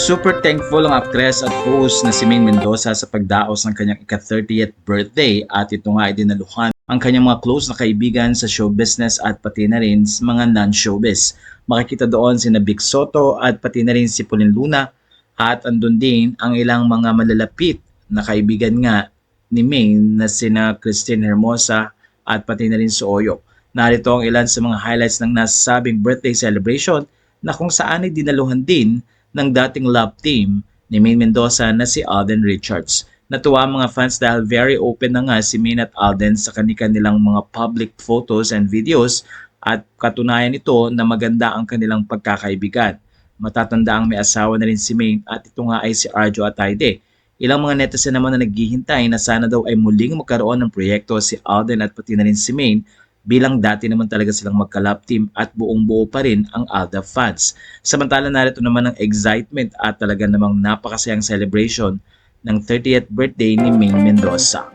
Super thankful ang aktres at host na si Maine Mendoza sa pagdaos ng kanyang ika-30th birthday at ito nga ay dinaluhan ang kanyang mga close na kaibigan sa show business at pati na rin sa mga non-showbiz. Makikita doon si Vic Soto at pati na rin si Pauline Luna at andun din ang ilang mga malalapit na kaibigan nga ni Maine na sina Christine Hermosa at pati na rin si Oyo. Narito ang ilan sa mga highlights ng nasabing birthday celebration na kung saan ay dinaluhan din ng dating love team ni Maine Mendoza na si Alden Richards. Natuwa ang mga fans dahil very open na nga si Maine at Alden sa kanilang mga public photos and videos at katunayan ito na maganda ang kanilang pagkakaibigan. Matatanda ang may asawa na rin si Maine at ito nga ay si Arjo Ataide. Ilang mga netizen naman na naghihintay na sana daw ay muling magkaroon ng proyekto si Alden at pati na rin si Maine bilang dati naman talaga silang magka-love team at buong-buo pa rin ang Alda fans. Samantala narito naman ang excitement at talaga namang napakasayang celebration ng 30th birthday ni Maine Mendoza.